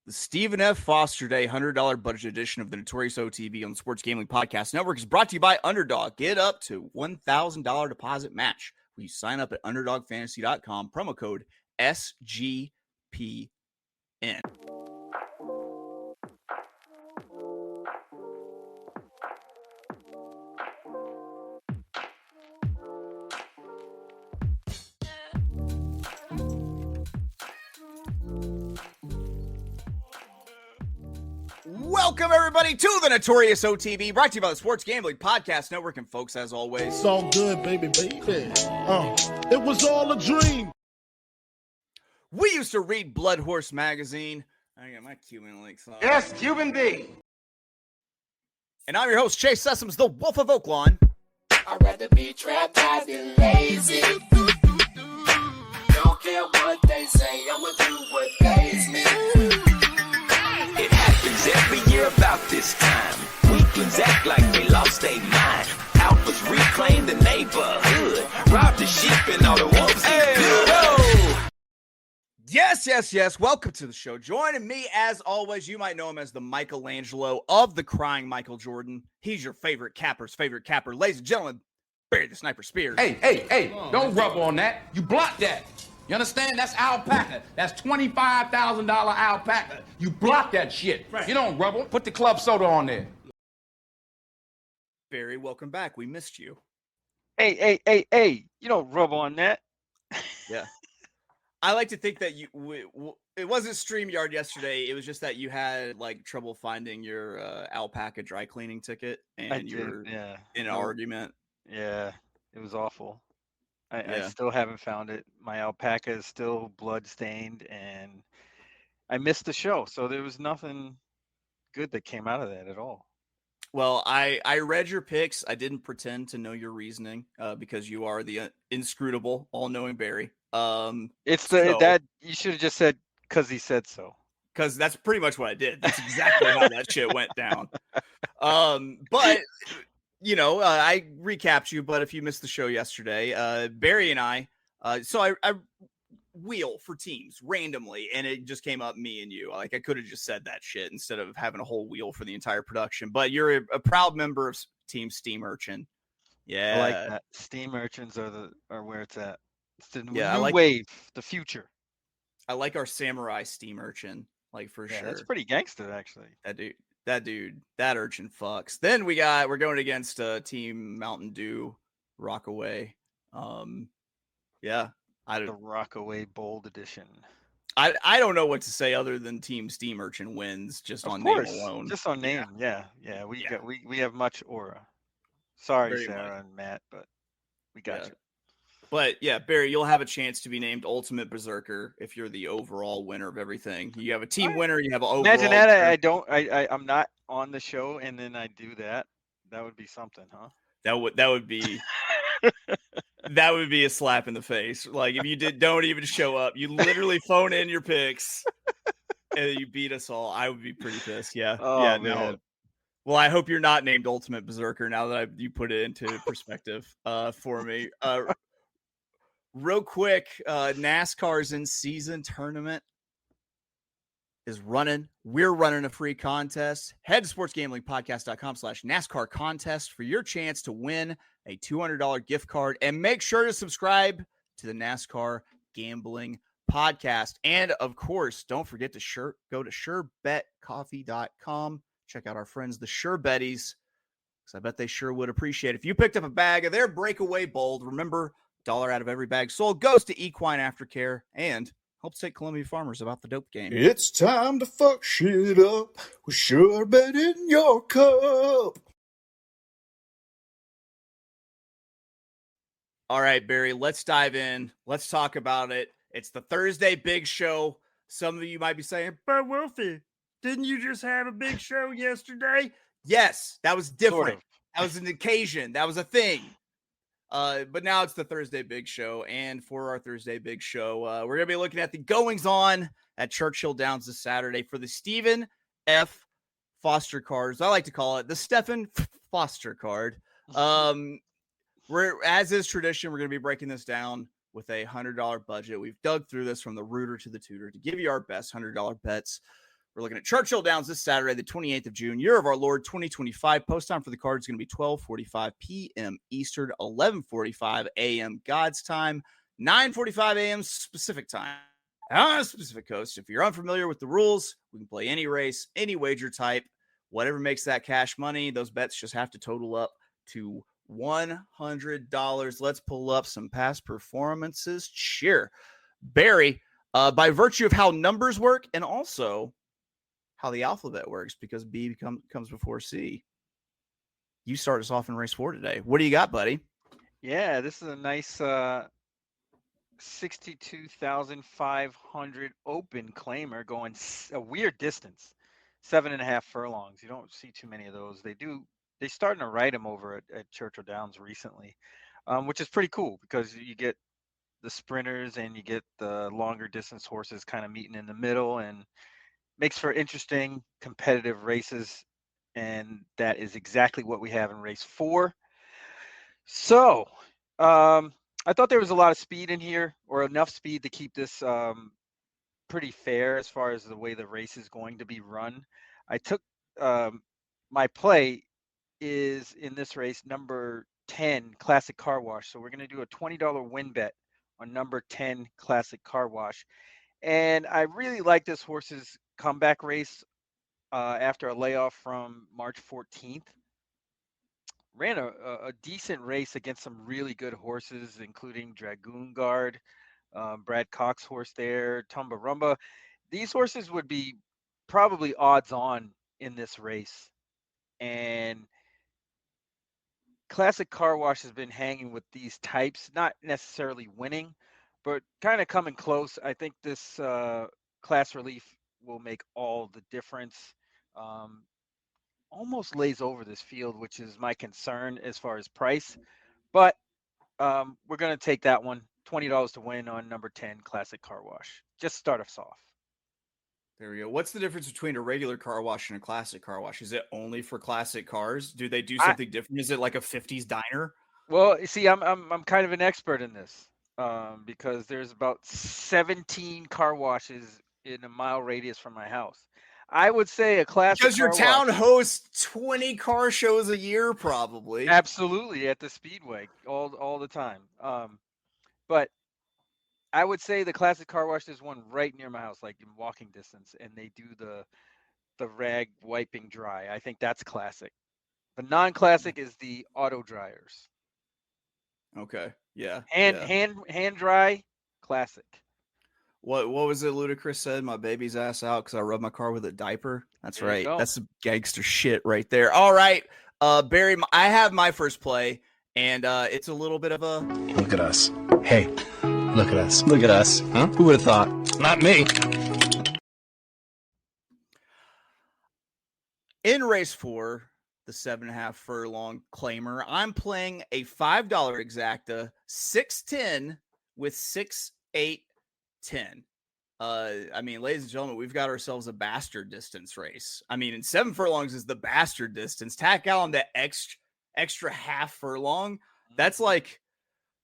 The Stephen F. Foster Day $100 budget edition of the Notorious OTB on the Sports Gambling Podcast Network is brought to you by Underdog. Get up to $1,000 deposit match when you sign up at UnderdogFantasy.com. Promo code SGPN. Welcome, everybody, to the Notorious OTB, brought to you by the Sports Gambling Podcast Network. And, folks, as always, it's all good, baby. It was all a dream. We used to read Blood Horse magazine. I got my Cuban links on. Yes, Cuban D. And I'm your host, Chase Sessoms, the Wolf of Oaklawn. I'd rather be trapped than lazy. Don't care what they say, I'ma do what they say. It happens every year about this time. Weaklings act like they lost their mind. Alphas reclaim the neighborhood. Rob the sheep and all the wolves get good. Yes. Welcome to the show. Joining me, as always, you might know him as the Michelangelo of the Crying Michael Jordan. He's your favorite capper's favorite capper. Ladies and gentlemen, Barry the Sniper Spears. Hey, don't rub on that. You block that. You understand? That's alpaca. That's $25,000 alpaca. You block that shit. Right. You don't rub on. Put the club soda on there. Barry, welcome back. We missed you. Hey. You don't rub on that. Yeah. I like to think that it wasn't StreamYard yesterday. It was just that you had like trouble finding your alpaca dry cleaning ticket and you were in an argument. Yeah, it was awful. I still haven't found it. My alpaca is still blood stained and I missed the show. So there was nothing good that came out of that at all. Well, I read your picks. I didn't pretend to know your reasoning because you are the inscrutable, all-knowing Barry. That you should have just said because he said so. Because that's pretty much what I did. That's exactly how that shit went down. But you know, I recapped you. But if you missed the show yesterday, Barry and I wheel for teams randomly, and it just came up me and you. Like I could have just said that shit instead of having a whole wheel for the entire production. But you're a proud member of Team Steam Urchin. Yeah, I like that. Steam Urchins are where it's at. It's the new wave, the future. I like our samurai Steam Urchin, like for sure. That's pretty gangster, actually. That urchin fucks. Then we're going against Team Mountain Dew Rockaway. The Rockaway Bold Edition. I don't know what to say other than Team Steam Urchin wins just on name alone. Just on name, yeah. We have much aura. Sorry, Very Sarah much. and Matt, but we got you. But yeah, Barry, you'll have a chance to be named Ultimate Berserker if you're the overall winner of everything. You have a team winner, you have an overall. Imagine that I'm not on the show and then I do that. That would be something, huh? That would be that would be a slap in the face. Like if you don't even show up, you literally phone in your picks and you beat us all. I would be pretty pissed. Yeah. Man. No. Well, I hope you're not named Ultimate Berserker now that you put it into perspective for me. Real quick, NASCAR's in-season tournament is running. We're running a free contest. Head to sportsgamblingpodcast.com/NASCAR contest for your chance to win a $200 gift card. And make sure to subscribe to the NASCAR Gambling Podcast. And, of course, don't forget to go to surebetcoffee.com. Check out our friends, the Sure Betties, because I bet they sure would appreciate it. If you picked up a bag of their Breakaway Bold, remember, $1 out of every bag sold goes to Equine Aftercare and helps take Columbia farmers about the dope game. It's time to fuck shit up with Sure Bet in your cup. All right, Barry, let's dive in. Let's talk about it. It's the Thursday big show. Some of you might be saying, but Wolfie, didn't you just have a big show yesterday? Yes, that was different. Sort of. That was an occasion. That was a thing. But now it's the Thursday Big Show, and for our Thursday Big Show, we're going to be looking at the goings-on at Churchill Downs this Saturday for the Stephen F. Foster cards. I like to call it the Stephen Foster card. As is tradition, we're going to be breaking this down with a $100 budget. We've dug through this from the rooter to the tutor to give you our best $100 bets. We're looking at Churchill Downs this Saturday, the 28th of June, year of our Lord, 2025. Post time for the card is going to be 12:45 p.m. Eastern, 11:45 a.m. God's time, 9:45 a.m. Pacific time. On a specific coast, if you're unfamiliar with the rules, we can play any race, any wager type, whatever makes that cash money. Those bets just have to total up to $100. Let's pull up some past performances. Cheer. Barry, by virtue of how numbers work and also how the alphabet works, because B comes before C, you start us off in race 4 today. What do you got, buddy? Yeah, this is a nice 62,500 open claimer going a weird distance, 7.5 furlongs. You don't see too many of those. They're starting to ride them over at Churchill Downs recently, which is pretty cool because you get the sprinters and you get the longer distance horses kind of meeting in the middle, and makes for interesting competitive races. And that is exactly what we have in race 4. So I thought there was a lot of speed in here, or enough speed to keep this pretty fair as far as the way the race is going to be run. I took my play is in this race, number 10 Classic Car Wash. So we're going to do a $20 win bet on number 10 Classic Car Wash. And I really like this horse's comeback race after a layoff from March 14th. Ran a decent race against some really good horses, including Dragoon Guard, Brad Cox horse there, Tumba Rumba. These horses would be probably odds on in this race. And Classic Car Wash has been hanging with these types, not necessarily winning, but kind of coming close. I think this class relief will make all the difference. Almost lays over this field, which is my concern as far as price. But we're going to take that one. $20 to win on number 10 Classic Car Wash. Just start us off. There we go. What's the difference between a regular car wash and a classic car wash? Is it only for classic cars? Do they do something different? Is it like a 50s diner? Well, you see, I'm kind of an expert in this because there's about 17 car washes in a mile radius from my house. I would say a classic because your car town wash, hosts 20 car shows a year, probably. Absolutely, at the Speedway all the time. But I would say the classic car wash, there's one right near my house, like in walking distance, and they do the rag wiping dry. I think that's classic. The non-classic is the auto dryers. Okay. Yeah. Hand dry, classic. What was it Ludacris said? My baby's ass out because I rubbed my car with a diaper. That's There you right. go. That's some gangster shit right there. All right. Barry, I have my first play, and it's a little bit of a Look at us. Hey, look at us. Look at us. Huh? Who would have thought? Not me. in race 4, the 7.5 furlong claimer. I'm playing a $5 exacta, 610 with 6-8-10. I mean, ladies and gentlemen, we've got ourselves a bastard distance race. I mean, in 7 furlongs is the bastard distance. Tack on that extra half furlong. That's like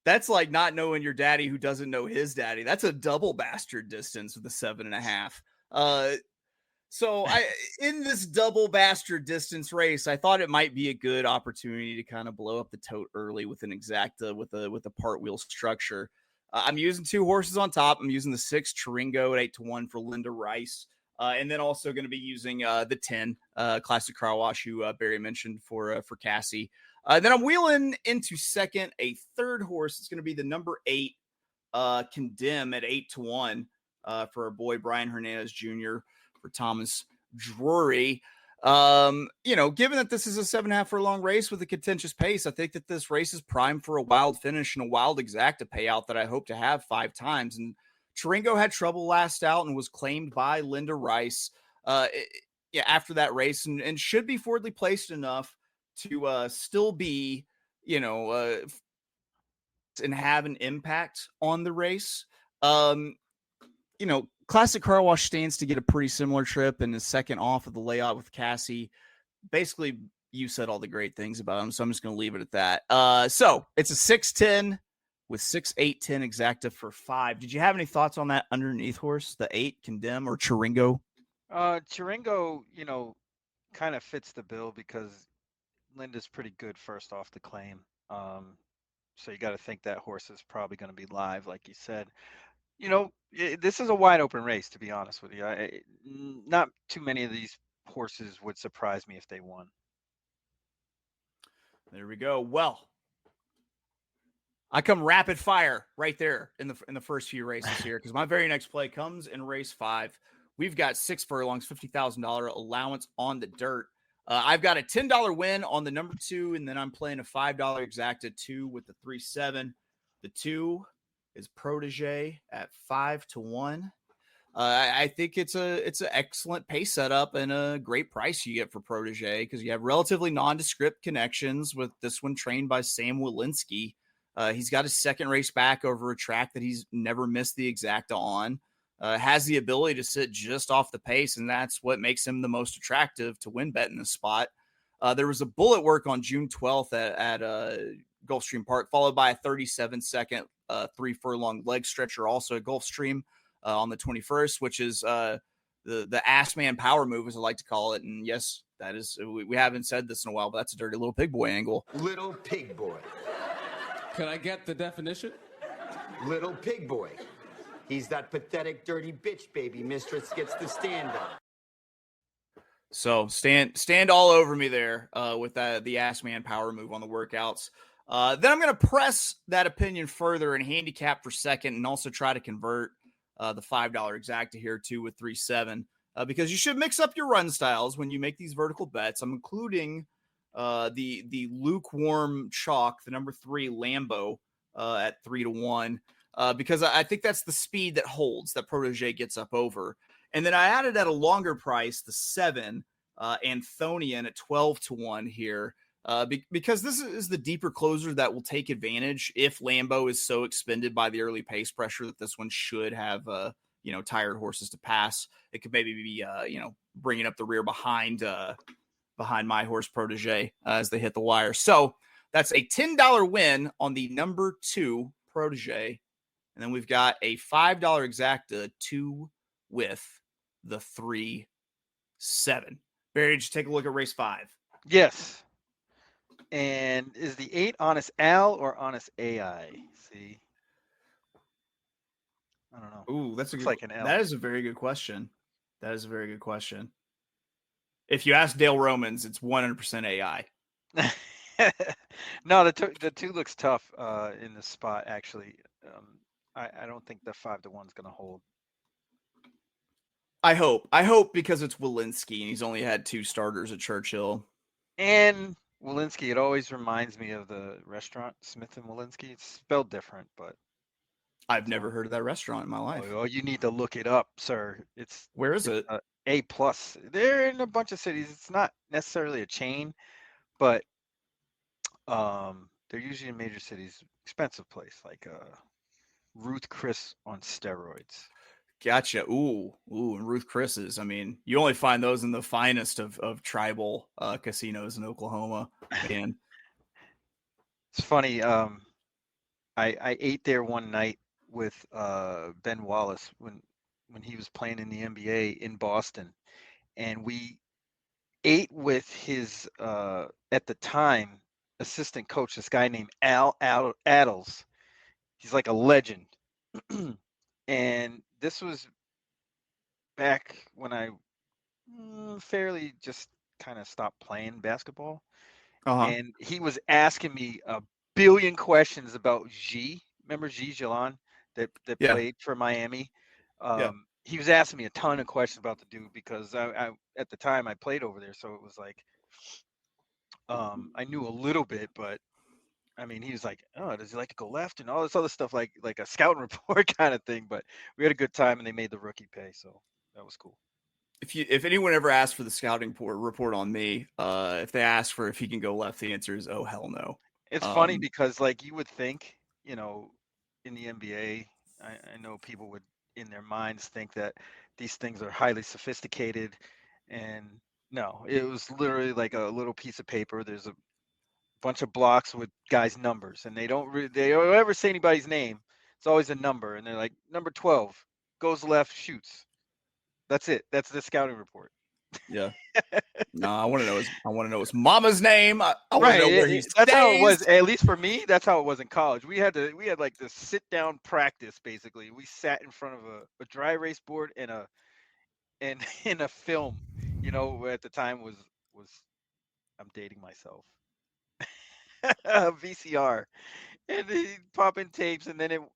not knowing your daddy who doesn't know his daddy. That's a double bastard distance with the 7.5. So in this double bastard distance race, I thought it might be a good opportunity to kind of blow up the tote early with an exacta with a part wheel structure. I'm using 2 horses on top. I'm using the 6 Chiringo at 8-1 for Linda Rice. And then also going to be using the 10 Classic Car Wash, who Barry mentioned for Cassie. Then I'm wheeling into second, a third horse. It's going to be the number 8 Condemn at 8-1 for our boy Brian Hernandez Jr. for Thomas Drury. Given that this is a 7.5 furlong race with a contentious pace, I think that this race is primed for a wild finish and a wild exacta payout that I hope to have 5 times. And Chiringo had trouble last out and was claimed by Linda Rice after that race and should be forwardly placed enough to still be, and have an impact on the race. Classic Car Wash stands to get a pretty similar trip and is second off of the layout with Cassie. Basically, you said all the great things about him, so I'm just going to leave it at that. So it's a 6-10 with 6-8-10 exacta for 5. Did you have any thoughts on that underneath horse, the 8 Condemn or Chiringo? Chiringo, kind of fits the bill because Linda's pretty good first off the claim. So you got to think that horse is probably going to be live, like you said. This is a wide open race, to be honest with you. Not too many of these horses would surprise me if they won. There we go. Well, I come rapid fire right there in the first few races here because my very next play comes in race 5. We've got 6 furlongs, $50,000 allowance on the dirt. I've got a $10 win on the number 2, and then I'm playing a $5 exacta 2 with the 3-7. The 2 is Protege at 5-1. I think it's an excellent pace setup and a great price you get for Protege because you have relatively nondescript connections with this one trained by Sam Walensky. He's got his second race back over a track that he's never missed the exacta on. Has the ability to sit just off the pace, and that's what makes him the most attractive to win bet in this spot. There was a bullet work on June 12th at Gulfstream Park, followed by a 37-second 3 furlong leg stretcher also at Gulfstream on the 21st, which is the ass man power move, as I like to call it. And yes, that is, we haven't said this in a while, but that's a dirty little pig boy angle. Little pig boy. Can I get the definition? Little pig boy. He's that pathetic, dirty bitch baby mistress gets to stand on. So stand all over me there with the ass man power move on the workouts. Then I'm going to press that opinion further and handicap for second and also try to convert the $5 exacta here too with 3-7 because you should mix up your run styles when you make these vertical bets. I'm including the lukewarm chalk, the number 3 Lambo at 3-1. Because I think that's the speed that holds, that Protege gets up over. And then I added at a longer price, the 7, Anthonian at 12-1 here, because this is the deeper closer that will take advantage if Lambo is so expended by the early pace pressure that this one should have, tired horses to pass. It could maybe be, bringing up the rear behind my horse Protege as they hit the wire. So that's a $10 win on the number 2 Protege. And then we've got a $5 exacta 2 with the 3-7. Barry, just take a look at race 5. Yes. And is the 8 Honest Al or Honest AI? See, I don't know. Ooh, that's like an L. That is a very good question. If you ask Dale Romans, it's 100% AI. No, the 2 looks tough in this spot actually. I don't think the 5-1 is going to hold. I hope because it's Walensky and he's only had 2 starters at Churchill. And Walensky, it always reminds me of the restaurant Smith and Walensky. It's spelled different, but I've never heard of that restaurant in my life. Oh, you need to look it up, sir. Where is it? A+. They're in a bunch of cities. It's not necessarily a chain, but they're usually in major cities. Expensive place, like Ruth Chris on steroids. Gotcha. Ooh, and Ruth Chris's. I mean, you only find those in the finest of tribal casinos in Oklahoma. Man, it's funny. I ate there one night with Ben Wallace when he was playing in the NBA in Boston, and we ate with his at the time assistant coach, this guy named Al Adels. He's like a legend. And this was back when I fairly just kind of stopped playing basketball. And he was asking me a billion questions about G. Remember G Jalan that played for Miami? He was asking me a ton of questions about the dude because I at the time I played over there. So it was like I knew a little bit, but I mean, he was like, oh, does he like to go left and all this other stuff, like a scouting report kind of thing. But we had a good time and they made the rookie pay. So that was cool. If anyone ever asks for the scouting report on me, if they ask for if he can go left, the answer is, oh, hell no. It's funny because like you would think, in the NBA, I know people would in their minds think that these things are highly sophisticated, and no, it was literally like a little piece of paper. There's a bunch of blocks with guys' numbers, and they don't ever say anybody's name. It's always a number, and they're like, number 12 goes left, shoots. That's it. That's the scouting report. Yeah. No, I want to know his mama's name. I want Right. to know where he That's how it was. stays. At least for me, that's how it was in college. We had like this sit down practice. Basically, we sat in front of a dry erase board and in a film. At the time was I'm dating myself. VCR, and they pop in tapes, and then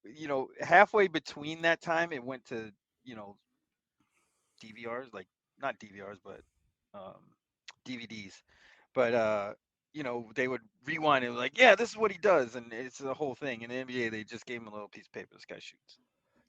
halfway between that time, it went to DVRs, like not DVRs, but um, DVDs. But they would rewind it like, yeah, this is what he does, and it's the whole thing. In the NBA, they just gave him a little piece of paper. This guy shoots.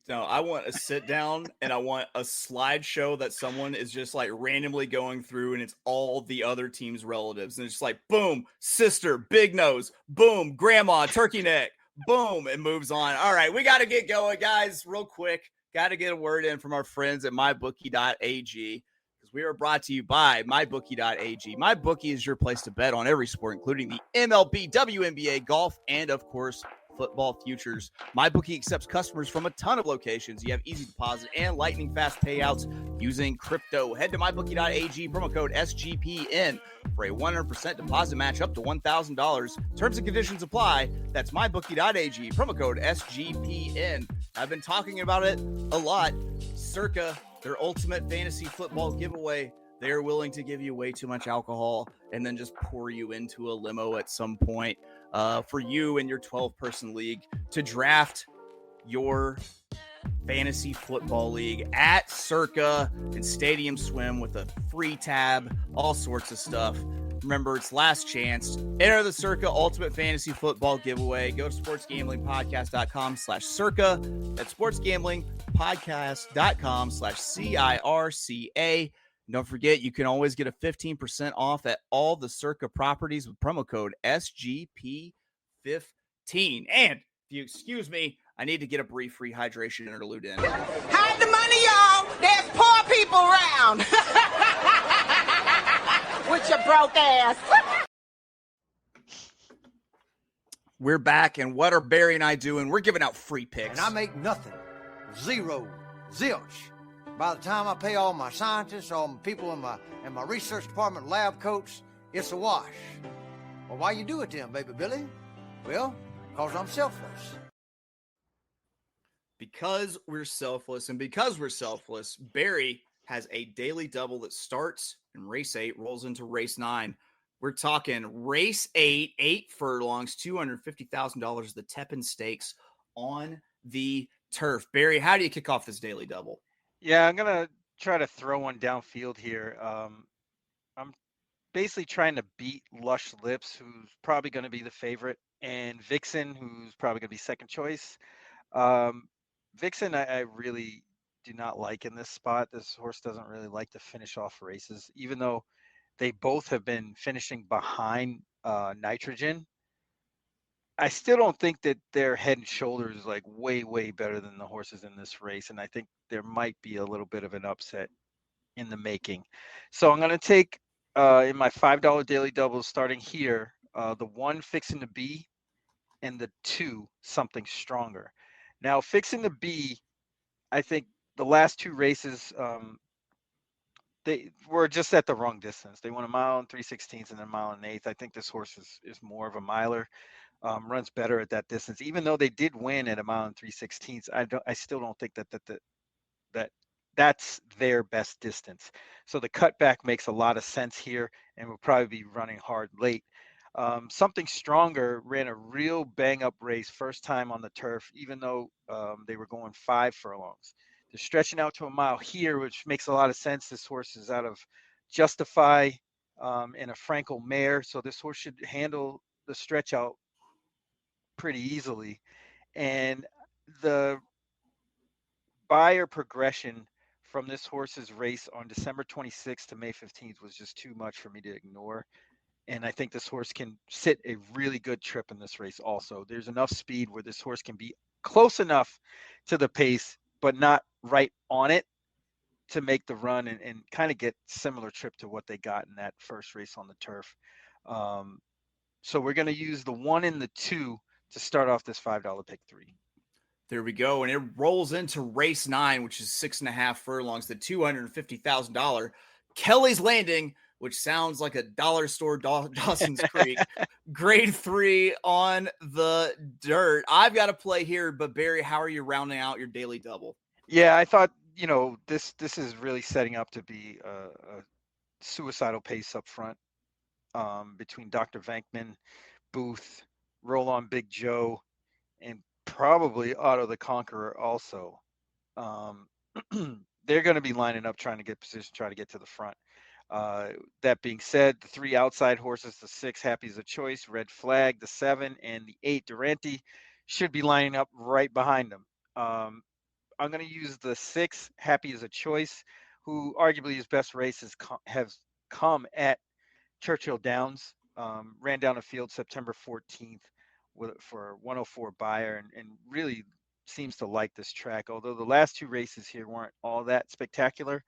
No, I want a sit down and I want a slideshow that someone is just like randomly going through and it's all the other team's relatives. And it's just like, boom, sister, big nose, boom, grandma, turkey neck, boom, it moves on. All right, we got to get going, guys, real quick. Got to get a word in from our friends at mybookie.ag because we are brought to you by mybookie.ag. MyBookie is your place to bet on every sport, including the MLB, WNBA, golf, and of course, football futures. MyBookie accepts customers from a ton of locations. You have easy deposit and lightning fast payouts using crypto. Head to mybookie.ag, promo code SGPN for a 100% deposit match up to $1,000. Terms and conditions apply. That's mybookie.ag, promo code SGPN. I've been talking about it a lot. Circa, their ultimate fantasy football giveaway. They're willing to give you way too much alcohol and then just pour you into a limo at some point for you and your 12-person league to draft your fantasy football league at Circa and Stadium Swim with a free tab, all sorts of stuff. Remember, it's last chance. Enter the Circa Ultimate Fantasy Football Giveaway. Go to sportsgamblingpodcast.com/Circa. That's sportsgamblingpodcast.com/CIRCA. Don't forget, you can always get a 15% off at all the Circa properties with promo code SGP15. And if you excuse me, I need to get a brief rehydration interlude in. Hide the money, y'all. There's poor people around. With your broke ass. We're back, and what are Barry and I doing? We're giving out free picks. And I make nothing. Zero. Zilch. By the time I pay all my scientists, all my people in my research department, lab coats, it's a wash. Well, why you do it then, baby Billy? Well, because I'm selfless. Because we're selfless, and because we're selfless, Barry has a daily double that starts in race 8, rolls into race 9. We're talking race 8, 8 furlongs, $250,000, the Tepin Stakes on the turf. Barry, how do you kick off this daily double? Yeah, I'm going to try to throw one downfield here. I'm basically trying to beat Lush Lips, who's probably going to be the favorite, and Vixen, who's probably going to be second choice. Vixen, I really do not like in this spot. This horse doesn't really like to finish off races, even though they both have been finishing behind Nitrogen. I still don't think that they're head and shoulders like way, way better than the horses in this race. And I think there might be a little bit of an upset in the making. So I'm going to take in my $5 daily doubles starting here, the 1 Fixing to Be and the 2 Something Stronger. Now, Fixing to Be, I think the last 2 races, they were just at the wrong distance. They won a mile and 3/16 and a mile and 1/8. I think this horse is more of a miler. Runs better at that distance, even though they did win at a mile and 3/16. I still don't think that's their best distance. So the cutback makes a lot of sense here, and will probably be running hard late. Something Stronger ran a real bang up race first time on the turf, even though they were going 5 furlongs. They're stretching out to a mile here, which makes a lot of sense. This horse is out of Justify and a Frankel mare, so this horse should handle the stretch out pretty easily. And the buyer progression from this horse's race on December 26th to May 15th was just too much for me to ignore. And I think this horse can sit a really good trip in this race also. There's enough speed where this horse can be close enough to the pace, but not right on it to make the run and kind of get similar trip to what they got in that first race on the turf. So we're going to use the 1 and the 2 to start off this $5 pick 3. There we go. And it rolls into race 9, which is 6.5 furlongs, the $250,000 Kelly's Landing, which sounds like a dollar store, Dawson's Creek. Grade 3 on the dirt. I've got a play here, but Barry, how are you rounding out your daily double? Yeah, I thought, this is really setting up to be a suicidal pace up front between Dr. Venkman, Booth, Roll On Big Joe, and probably Otto the Conqueror also. They're going to be lining up, trying to get position, try to get to the front. That being said, the 3 outside horses, the 6 Happy as a Choice, Red Flag, the 7, and the 8 Durante should be lining up right behind them. I'm going to use the 6 Happy as a Choice, who arguably his best races have come at Churchill Downs. Ran down the field September 14th for 104 buyer and really seems to like this track. Although the last 2 races here weren't all that spectacular,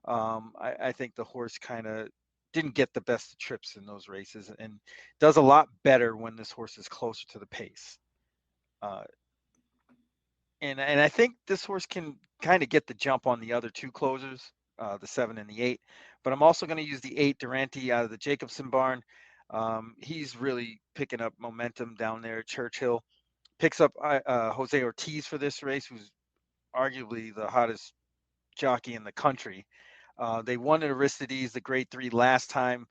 I think the horse kind of didn't get the best of trips in those races and does a lot better when this horse is closer to the pace. And I think this horse can kind of get the jump on the other 2 closers, the 7 and the 8. But I'm also going to use the 8 Durante out of the Jacobson barn. He's really picking up momentum down there at Churchill. Picks up Jose Ortiz for this race, who's arguably the hottest jockey in the country. They won at Aristides, the grade 3 last time.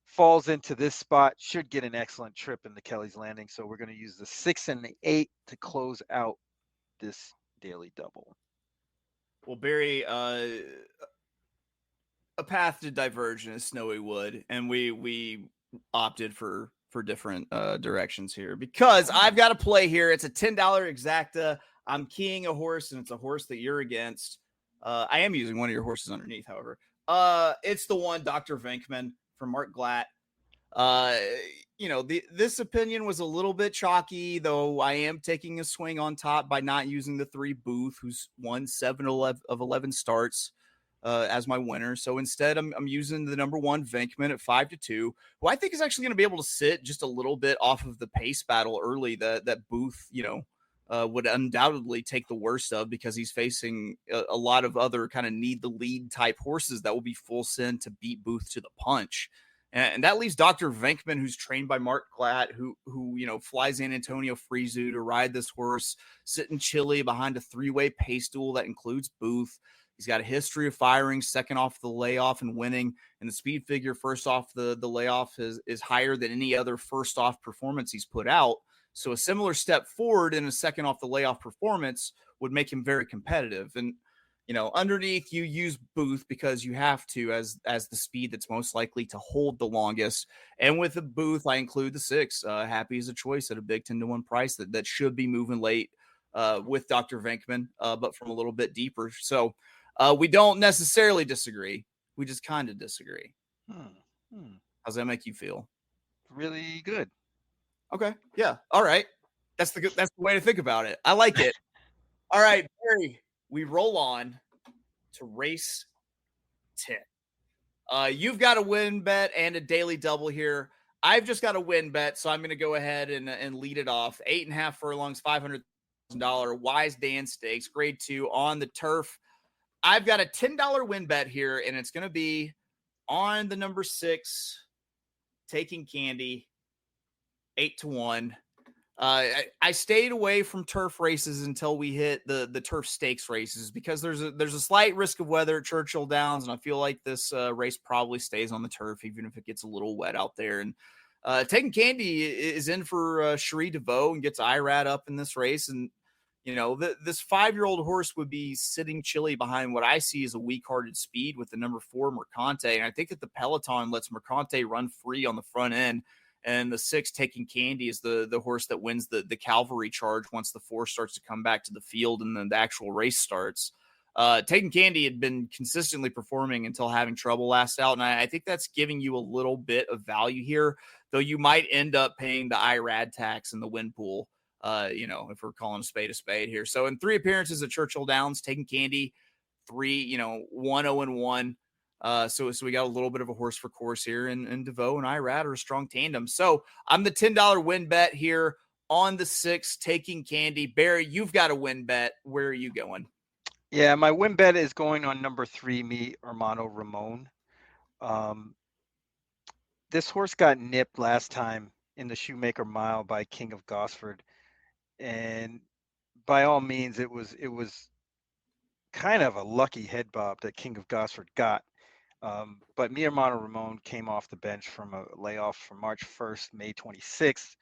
Falls into this spot, should get an excellent trip in the Kelly's Landing. So we're going to use the 6 and the 8 to close out this daily double. Well, Barry, a path to diverge in a snowy wood, and we opted for different directions here because I've got a play here. It's a $10 exacta. I'm keying a horse, and it's a horse that you're against. I am using one of your horses underneath, however. It's the one, Dr. Venkman from Mark Glatt. This opinion was a little bit chalky, though I am taking a swing on top by not using the 3 Booth, who's won 7 of 11 starts as my winner. So instead, I'm using the number 1 Venkman at 5-2, who I think is actually going to be able to sit just a little bit off of the pace battle early that Booth, would undoubtedly take the worst of because he's facing a lot of other kind of need the lead type horses that will be full send to beat Booth to the punch. And that leaves Dr. Venkman, who's trained by Mark Glatt, who flies in Antonio Frizu to ride this horse, sitting chilly behind a 3-way pace duel that includes Booth. He's got a history of firing second off the layoff and winning, and the speed figure first off the layoff is higher than any other first off performance he's put out. So a similar step forward in a second off the layoff performance would make him very competitive. And underneath you use Booth because you have to as the speed that's most likely to hold the longest. And with the Booth, I include the 6, Happy as a Choice at a big 10-1 price that should be moving late with Dr. Venkman, but from a little bit deeper. So we don't necessarily disagree. We just kind of disagree. How's that make you feel? Really good. Okay. Yeah. All right. That's the way to think about it. I like it. All right, Barry. We roll on to race 10. You've got a win bet and a daily double here. I've just got a win bet, so I'm going to go ahead and lead it off. 8.5 furlongs, $500,000 Wise Dan Stakes, grade 2 on the turf. I've got a $10 win bet here, and it's going to be on the number 6, Taking Candy, 8-1. I stayed away from turf races until we hit the turf stakes races because there's a slight risk of weather at Churchill Downs, and I feel like this race probably stays on the turf even if it gets a little wet out there. And Taking Candy is in for Cherie DeVoe and gets IRAD up in this race, and this 5-year-old horse would be sitting chilly behind what I see as a weak-hearted speed with the number 4 Mercante, and I think that the peloton lets Mercante run free on the front end. And the 6 Taking Candy is the horse that wins the cavalry charge once the 4 starts to come back to the field and then the actual race starts. Taking Candy had been consistently performing until having trouble last out. And I think that's giving you a little bit of value here, though you might end up paying the IRAD tax in the win pool, if we're calling a spade here. So in 3 appearances at Churchill Downs, Taking Candy, 1-0-1. So we got a little bit of a horse for course here, and DeVoe and IRAD are a strong tandem. So I'm the $10 win bet here on the 6, taking Candy. Barry, you've got a win bet. Where are you going? Yeah, my win bet is going on number 3, Mi Hermano Ramon. This horse got nipped last time in the Shoemaker Mile by King of Gosford, and by all means, it was kind of a lucky head bob that King of Gosford got. But Mi Hermano Ramon came off the bench from a layoff from March 1st, May 26th,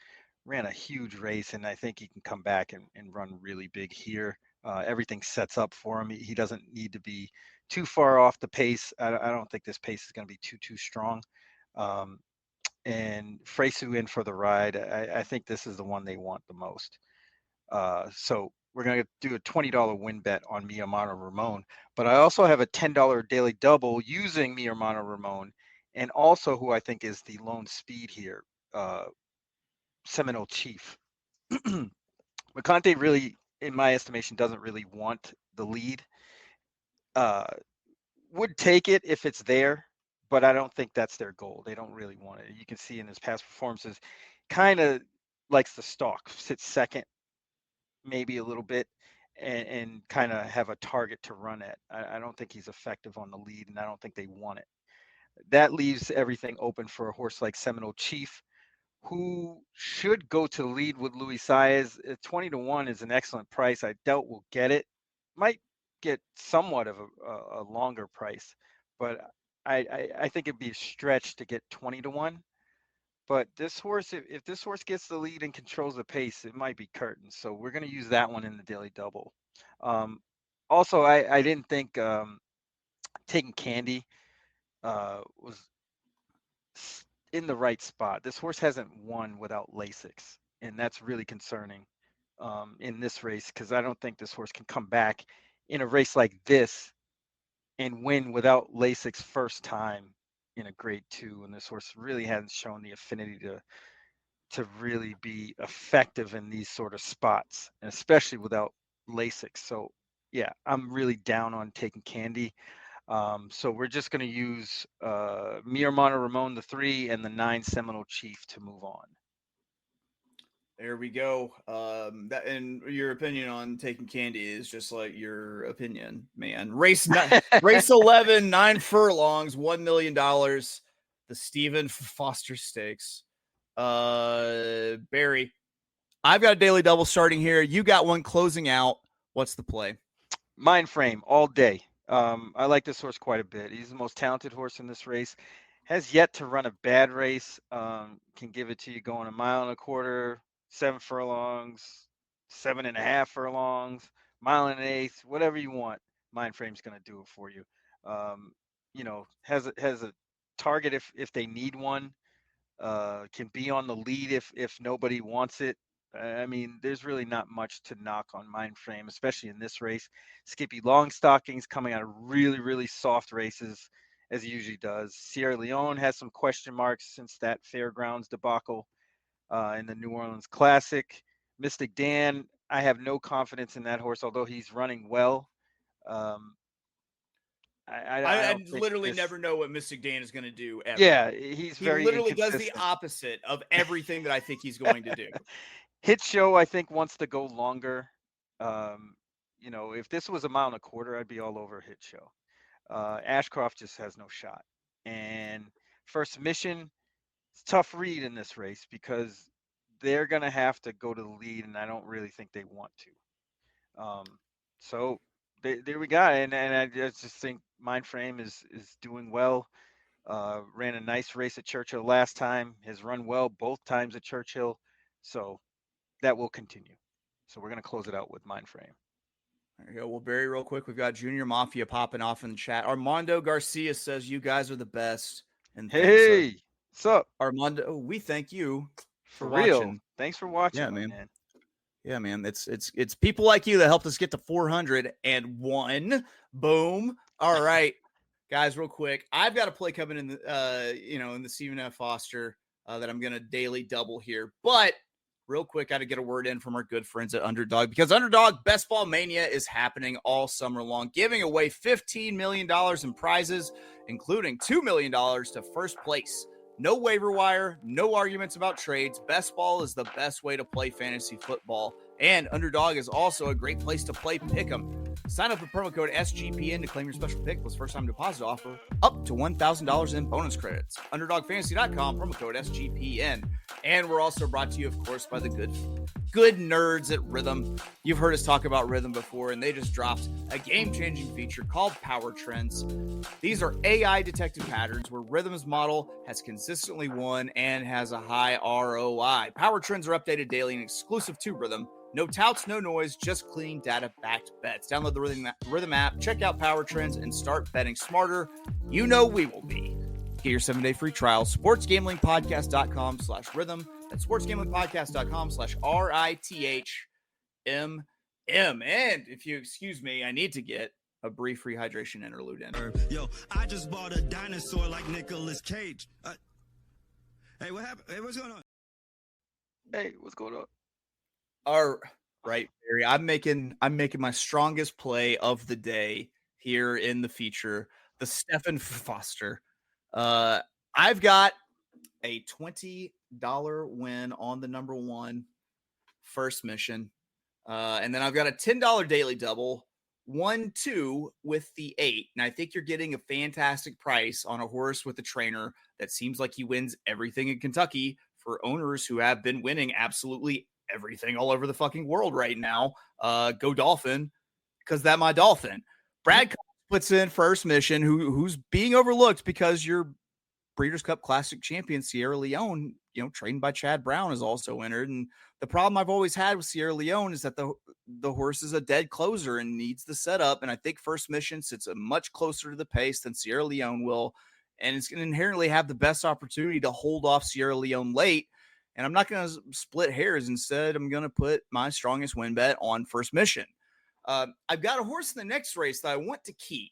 ran a huge race, and I think he can come back and run really big here. Everything sets up for him. He doesn't need to be too far off the pace. I don't think this pace is going to be too strong. And Fresu in for the ride. I think this is the one they want the most. So we're going to do a $20 win bet on Mi Hermano Ramon. But I also have a $10 daily double using Mi Hermano Ramon, and also who I think is the lone speed here, Seminole Chief. McConte really, in my estimation, doesn't really want the lead. Would take it if it's there, but I don't think that's their goal. They don't really want it. You can see in his past performances, kind of likes the stalk, sits second, maybe a little bit, and kind of have a target to run at. I don't think he's effective on the lead, and I don't think they want it. That leaves everything open for a horse like Seminole Chief, who should go to the lead with Luis Saez. 20-1 is an excellent price. I doubt we'll get it. Might get somewhat of a longer price, but I think it'd be a stretch to get 20-1. But this horse, if this horse gets the lead and controls the pace, it might be curtains. So we're going to use that one in the daily double. Also, I didn't think taking Candy was in the right spot. This horse hasn't won without Lasix, and that's really concerning in this race, because I don't think this horse can come back in a race like this and win without Lasix first time in a grade 2. And this horse really hasn't shown the affinity to really be effective in these sort of spots, and especially without Lasix. So yeah, I'm really down on taking Candy. So we're just going to use Mi Hermano Ramon, the 3, and the 9 Seminole Chief to move on. There we go. That, and your opinion on taking Candy is just like your opinion, man. Race 11, 9 furlongs, $1 million. The Stephen Foster Stakes. Barry, I've got a daily double starting here. You got one closing out. What's the play? Mind Frame all day. I like this horse quite a bit. He's the most talented horse in this race. Has yet to run a bad race. Can give it to you going 1.25 miles, 7 furlongs, 7.5 furlongs, 1 1/8, whatever you want. Mind Frame's going to do it for you. Has a target if they need one. Can be on the lead if nobody wants it. I mean, there's really not much to knock on Mind Frame, especially in this race. Skippy Longstockings coming out of really, really soft races, as he usually does. Sierra Leone has some question marks since that Fairgrounds debacle in the New Orleans Classic. Mystic Dan, I have no confidence in that horse, although he's running well. I literally never know what Mystic Dan is going to do ever. Yeah, he literally does the opposite of everything that I think he's going to do. Hit Show, I think, wants to go longer. If this was 1.25 miles, I'd be all over Hit Show. Ashcroft just has no shot. And First Mission, it's a tough read in this race because they're going to have to go to the lead, and I don't really think they want to. So there we go. And I just think Mind Frame is doing well. Ran a nice race at Churchill last time. Has run well both times at Churchill. So that will continue. So we're going to close it out with Mind Frame. There you go. Well, Barry, real quick, we've got Junior Mafia popping off in the chat. Armando Garcia says you guys are the best. And hey, what's up, Armando? We thank you for real. Watching. Thanks for watching, yeah, man. Yeah, man. It's people like you that helped us get to 401. Boom. All right, guys, real quick. I've got a play coming in the in the Stephen F. Foster that I'm gonna daily double here, but. Real quick, got to get a word in from our good friends at Underdog, because Underdog Best Ball Mania is happening all summer long, giving away $15 million in prizes, including $2 million to first place. No waiver wire, no arguments about trades. Best ball is the best way to play fantasy football. And Underdog is also a great place to play Pick'em. Sign up with promo code SGPN to claim your special pick plus first-time deposit offer up to $1,000 in bonus credits. UnderdogFantasy.com, promo code SGPN. And we're also brought to you, of course, by the good nerds at Rhythm. You've heard us talk about Rhythm before, and they just dropped a game-changing feature called Power Trends. These are AI-detected patterns where Rhythm's model has consistently won and has a high ROI. Power Trends are updated daily and exclusive to Rhythm. No touts, no noise, just clean data-backed bets. Download the Rhythm app, check out Power Trends, and start betting smarter. You know we will be. Get your 7-day free trial, sportsgamblingpodcast.com/rhythm. That's sportsgamblingpodcast.com/RITHMM. And if you excuse me, I need to get a brief rehydration interlude in. Yo, I just bought a dinosaur like Nicolas Cage. Hey, what happened? Hey, what's going on? Hey, what's going on? All right, Barry. I'm making my strongest play of the day here in the feature, the Stephen Foster. I've got a $20 win on the number one first mission. And then I've got a $10 daily double, 1-2 with the 8. And I think you're getting a fantastic price on a horse with a trainer that seems like he wins everything in Kentucky for owners who have been winning absolutely everything all over the fucking world right now. Go Dolphin, because that my Dolphin. Brad puts in first mission, who's being overlooked because your Breeders' Cup Classic champion Sierra Leone, trained by Chad Brown, is also entered. And the problem I've always had with Sierra Leone is that the horse is a dead closer and needs the setup. And I think first mission sits a much closer to the pace than Sierra Leone will. And it's going to inherently have the best opportunity to hold off Sierra Leone late. And I'm not going to split hairs. Instead, I'm going to put my strongest win bet on first mission. I've got a horse in the next race that I want to keep.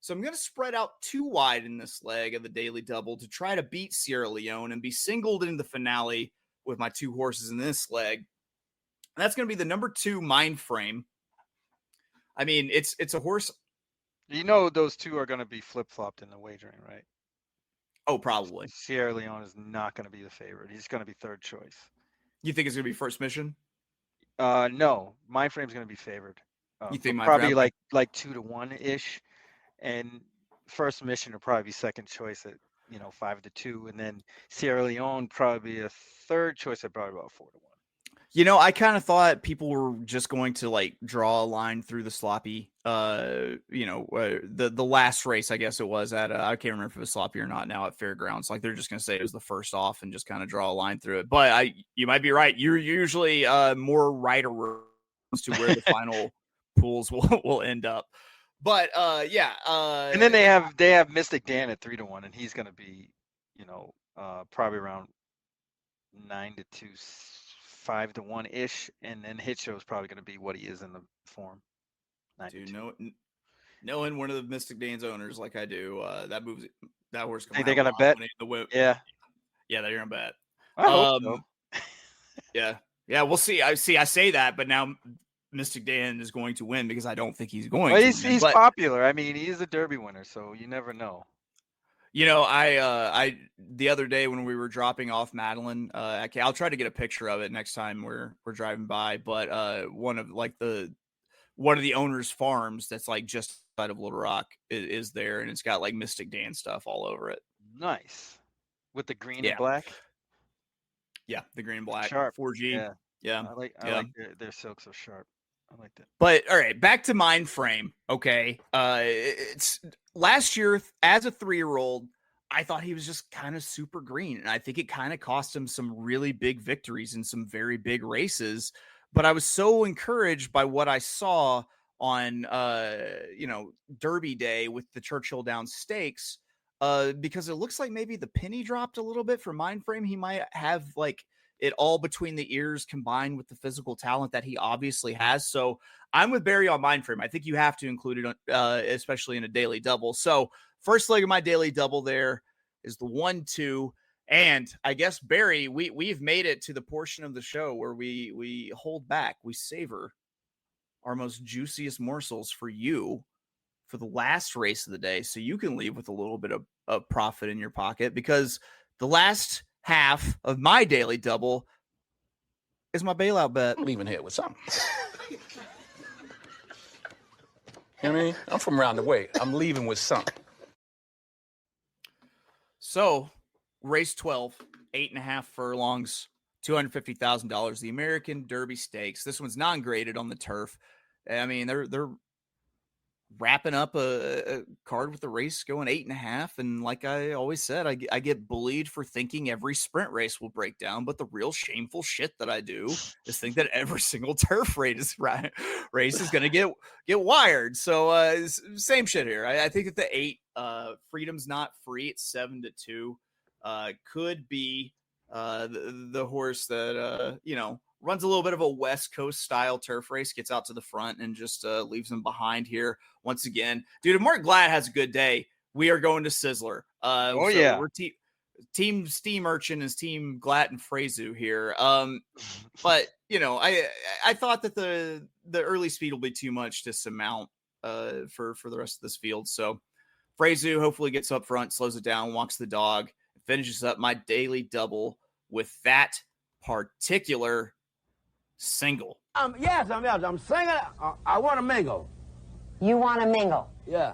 So I'm going to spread out too wide in this leg of the daily double to try to beat Sierra Leone and be singled in the finale with my two horses in this leg. And that's going to be the number 2 Mind Frame. I mean, it's a horse. Those two are going to be flip-flopped in the wagering, right? Oh, probably. Sierra Leone is not going to be the favorite. He's going to be third choice. You think it's going to be first mission? No. Mind Frame's going to be favored. You think probably like 2-1-ish. And first mission will probably be second choice at 5-2, and then Sierra Leone probably be a third choice at probably about 4-1. I kind of thought people were just going to draw a line through the sloppy. The last race, I guess it was at I can't remember if it was sloppy or not now at Fairgrounds. They're just going to say it was the first off and just kind of draw a line through it. But you might be right. You're usually more right around to where the final pools will end up. But and then they have Mystic Dan at 3-1, and he's going to be, probably around 9-2, 5-1 ish, and then Hit Show is probably going to be what he is in the form. Dude, knowing one of the Mystic Dan's owners like I do, that horse. Think they're going to bet? Yeah, they're going to bet. I hope so. Yeah, we'll see. I say that, but now Mystic Dan is going to win because I don't think he's going to. He's popular. I mean, he's a Derby winner, so you never know. I the other day when we were dropping off Madeline, I'll try to get a picture of it next time we're driving by. But one of the owner's farms that's just outside of Little Rock is there, and it's got Mystic Dan stuff all over it. Nice, with the green and black. Yeah, the green and black. Sharp. 4G. Yeah. I like their silks are sharp. I like that. But all right, back to Mind Frame. Okay. It's last year as a 3-year-old, I thought he was just kind of super green. And I think it kind of cost him some really big victories in some very big races. But I was so encouraged by what I saw on Derby Day with the Churchill Downs Stakes. Because it looks like maybe the penny dropped a little bit for Mind Frame. He might have it all between the ears combined with the physical talent that he obviously has. So I'm with Barry on Mind Frame. I think you have to include it, especially in a daily double. So first leg of my daily double there is the 1-2. And I guess, Barry, we've made it to the portion of the show where we hold back. We savor our most juiciest morsels for you for the last race of the day. So you can leave with a little bit of profit in your pocket, because the last half of my daily double is my bailout bet. I'm leaving here with something. You know what I mean? I'm from around the way. I'm leaving with something. So, race 12, 8.5 furlongs, $250,000. The American Derby Stakes. This one's non-graded on the turf. I mean, they're wrapping up a card with the race going 8.5. And like I always said, I get bullied for thinking every sprint race will break down. But the real shameful shit that I do is think that every single turf race is going to get wired. So same shit here. I think that the 8, Freedom's Not Free, it's 7-2, could be the horse that, runs a little bit of a West Coast style turf race, gets out to the front and just leaves them behind here once again. Dude, if Mark Glad has a good day, we are going to Sizzler. Yeah. We're team Steam Urchin is team Glatt and Frezu here. But, I thought that the early speed will be too much to surmount for the rest of this field. So Frezu hopefully gets up front, slows it down, walks the dog, finishes up my daily double with that particular single. Yes, I'm singing. I want to mingle. You want to mingle? Yeah.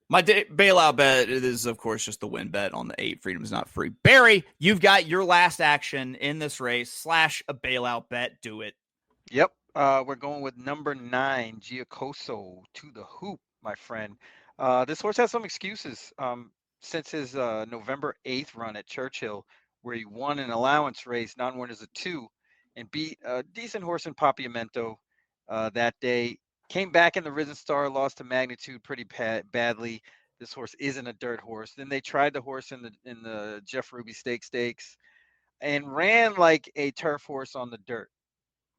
My bailout bet is, of course, just the win bet on the 8. Freedom's Not Free. Barry, you've got your last action in this race / a bailout bet. Do it. Yep. We're going with number 9, Giacoso, to the hoop, my friend. This horse has some excuses. Since his November 8th run at Churchill, where he won an allowance race, non-win as a 2, and beat a decent horse in Papiamento that day. Came back in the Risen Star, lost to Magnitude pretty badly. This horse isn't a dirt horse. Then they tried the horse in the Jeff Ruby Stakes and ran like a turf horse on the dirt,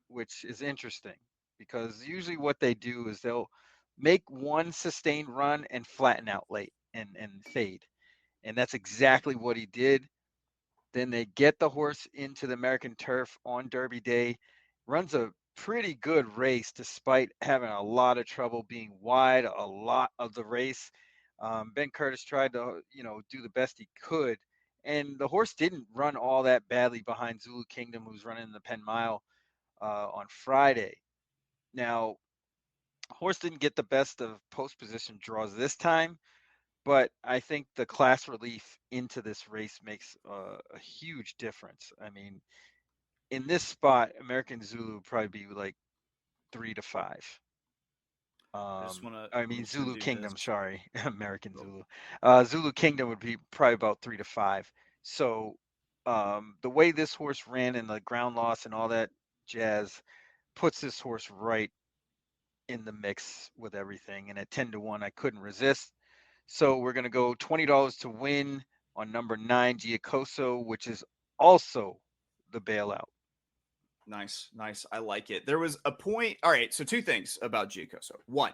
which is interesting because usually what they do is they'll make one sustained run and flatten out late and fade. And that's exactly what he did. Then they get the horse into the American turf on Derby Day, runs a pretty good race despite having a lot of trouble being wide a lot of the race. Ben Curtis tried to, do the best he could. And the horse didn't run all that badly behind Zulu Kingdom, who's running the Penn Mile on Friday. Now, horse didn't get the best of post position draws this time, but I think the class relief into this race makes a huge difference. I mean, in this spot, American Zulu would probably be like 3-5. Zulu Kingdom, sorry, American Zulu. Zulu Kingdom would be probably about 3-5. So the way this horse ran and the ground loss and all that jazz puts this horse right in the mix with everything. And at 10-1, I couldn't resist. So we're going to go $20 to win on number 9, Giacoso, which is also the bailout. Nice. I like it. There was a point. All right. So 2 things about Giacoso. 1,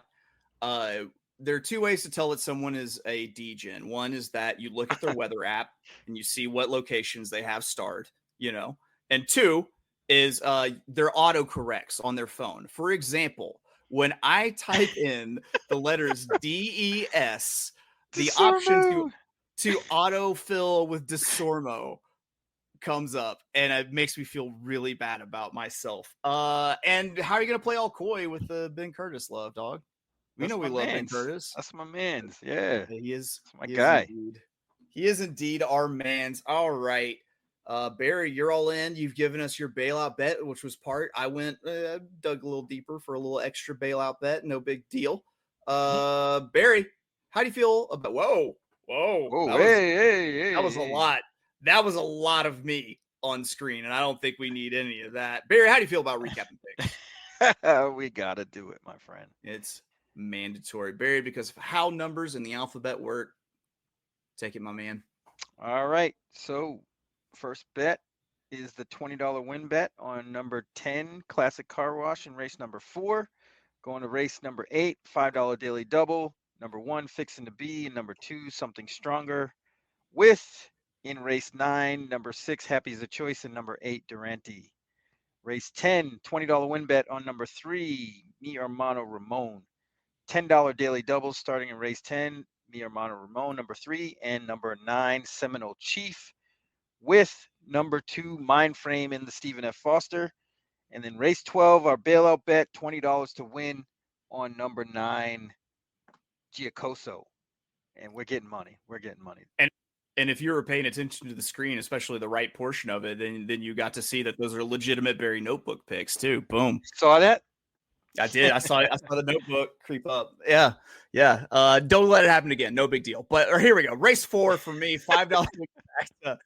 there are 2 ways to tell that someone is a degen. 1 is that you look at their weather app and you see what locations they have starred, and 2 is their autocorrects on their phone. For example, when I type in the letters DES, the option to autofill with DeSormo comes up, and it makes me feel really bad about myself. And how are you going to play all coy with the Ben Curtis love, dog? We know we love Ben Curtis. That's my man's. Yeah. He is my guy. He is indeed our man's. All right. Barry, you're all in. You've given us your bailout bet, which was part. I went, dug a little deeper for a little extra bailout bet. No big deal. Barry, how do you feel about? Whoa. Hey. That was a lot. That was a lot of me on screen, and I don't think we need any of that. Barry, how do you feel about recapping picks? We got to do it, my friend. It's mandatory, Barry, because of how numbers in the alphabet work. Take it, my man. All right. So first bet is the $20 win bet on number 10, Classic Car Wash, in race number 4. Going to race number 8, $5 daily double. Number 1, Fixin' to Be, and number 2, Something Stronger. With, in race 9, number 6, Happy's a Choice, and number 8, Durante. Race 10, $20 win bet on number 3, Mi Hermano Ramon. $10 daily doubles starting in race 10. Mi Hermano Ramon, number 3, and number 9, Seminole Chief, with number 2, Mind Frame in the Stephen F. Foster. And then race 12, our bailout bet, $20 to win on number 9, Giacoso. And we're getting money. And if you were paying attention to the screen, especially the right portion of it, then you got to see that those are legitimate Barry notebook picks too. Boom. Saw that? I did. I saw the notebook creep up. Yeah. Don't let it happen again. No big deal. But here we go. Race 4 for me, $5 back to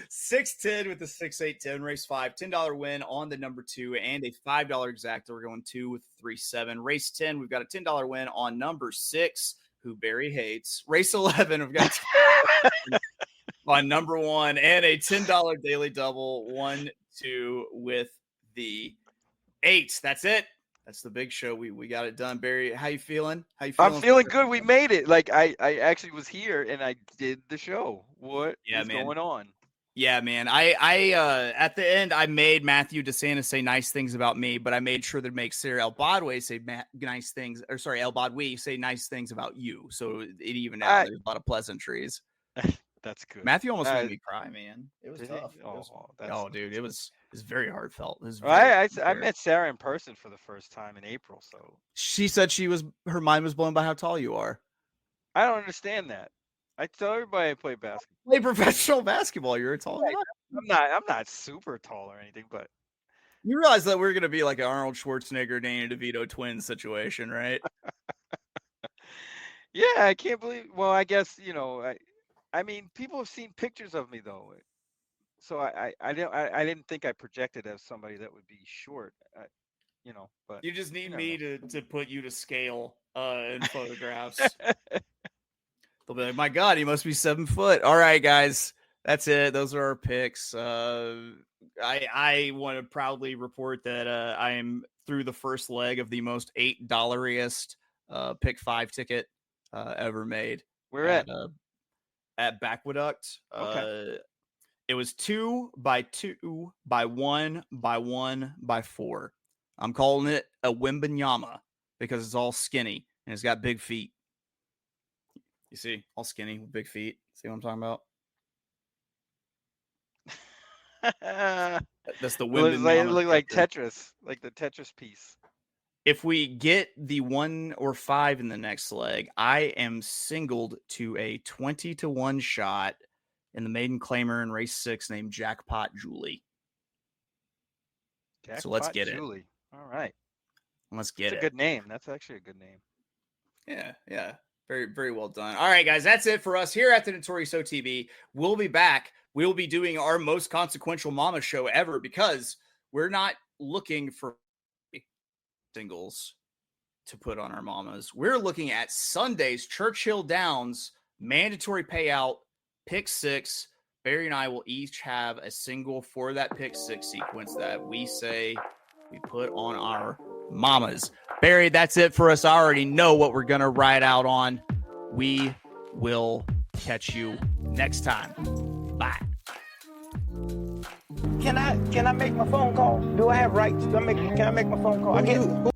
610 with the 6-8-10. Race 5, $10 win on the number 2 and a $5 exacta. We're going 2 with 3-7. Race 10, we've got a $10 win on number 6, who Barry hates. Race 11, we've got on number 1 and a $10 daily double, 1-2 with the 8. That's it. That's the big show. We got it done. Barry, how you feeling? I'm feeling good. We made it. Like I actually was here and I did the show. What is going on? Yeah, man. I at the end I made Matthew DeSantis say nice things about me, but I made sure to make Sarah El Badwi say nice things, or sorry, El Badwi say nice things about you. So it even out. There's a lot of pleasantries. That's good. Matthew almost made me cry, man. It was tough. Dude, it was very heartfelt. I met Sarah in person for the first time in April. So she said her mind was blown by how tall you are. I don't understand that. I tell everybody I play basketball. Play professional basketball. You're a tall guy. I'm not super tall or anything, but you realize that we're gonna be like an Arnold Schwarzenegger, Danny DeVito twin situation, right? Yeah, I can't believe. Well, I guess I mean, people have seen pictures of me though, so I didn't think I projected as somebody that would be short, But you just need me to put you to scale in photographs. They'll be like, my God, he must be 7 foot. All right, guys, that's it. Those are our picks. I want to proudly report that I am through the first leg of the most $8-iest pick 5 ticket ever made. Where at? At Backwaduct. Okay. It was 2 by 2 by 1 by 1 by 4. I'm calling it a Wembanyama because it's all skinny and it's got big feet. You see, all skinny with big feet. See what I'm talking about? That's the Wembanyama. It looked like Tetris, like the Tetris piece. If we get the 1 or 5 in the next leg, I am singled to a 20-1 shot in the maiden claimer in race 6 named Jackpot Julie. So let's get Julie. it. All right. Let's get That's it. a good name. That's actually a good name. Yeah. Very, very well done. All right, guys, that's it for us here at the Notorious OTB. We'll be back. We'll be doing our most consequential mama show ever because we're not looking for singles to put on our mamas. We're looking at Sunday's Churchill Downs mandatory payout pick 6. Barry and I will each have a single for that pick 6 sequence that we say we put on our mamas. Barry, that's it for us. I already know what we're going to ride out on. We will catch you next time. Bye. Can I make my phone call? Do I have rights? Can I make my phone call? I can't.